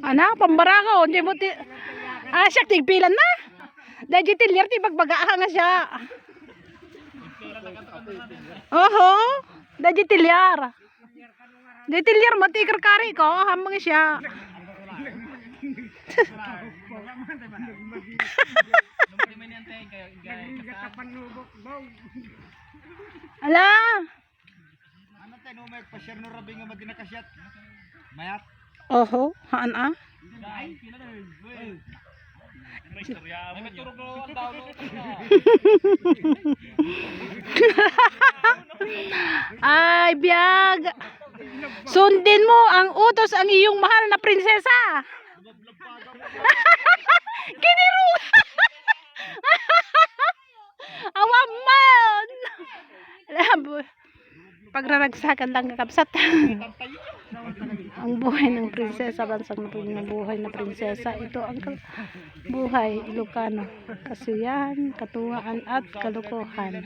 Ana, pambarako. Hindi mo ti... Ah, siya, tigpilan na. Dahil tilyar, tibagbaga nga siya. Oho. Dahil tilyar. Dahil tilyar, matikar kari ko. Hamang siya. Ala. Ano tayo may pa-share no rabi nga madinakasyat. Mayat. Oho, haan ah. Ay, biyag. Sundin mo ang utos ang iyong mahal na prinsesa. Kiniru. Awam man. Pagraragsakan lang kakabsat. Ang buhay ng prinsesa, bansang buhay na prinsesa. Ito ang buhay Ilocano. Kasiyahan, katuwaan at kalukuhan.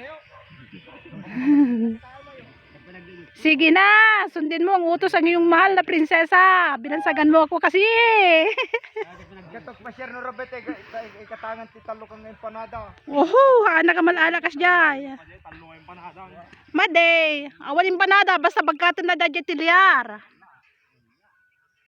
Sige na, sundin mo ang utos ang iyong mahal na prinsesa. Binansagan mo ako kasi. Gatok pa-share no rabi tayo ikatangan ti talo kang empanada. Oho, anak ka malala kas jay. Made, awalin panada basta bagkatan na dadya tilyar.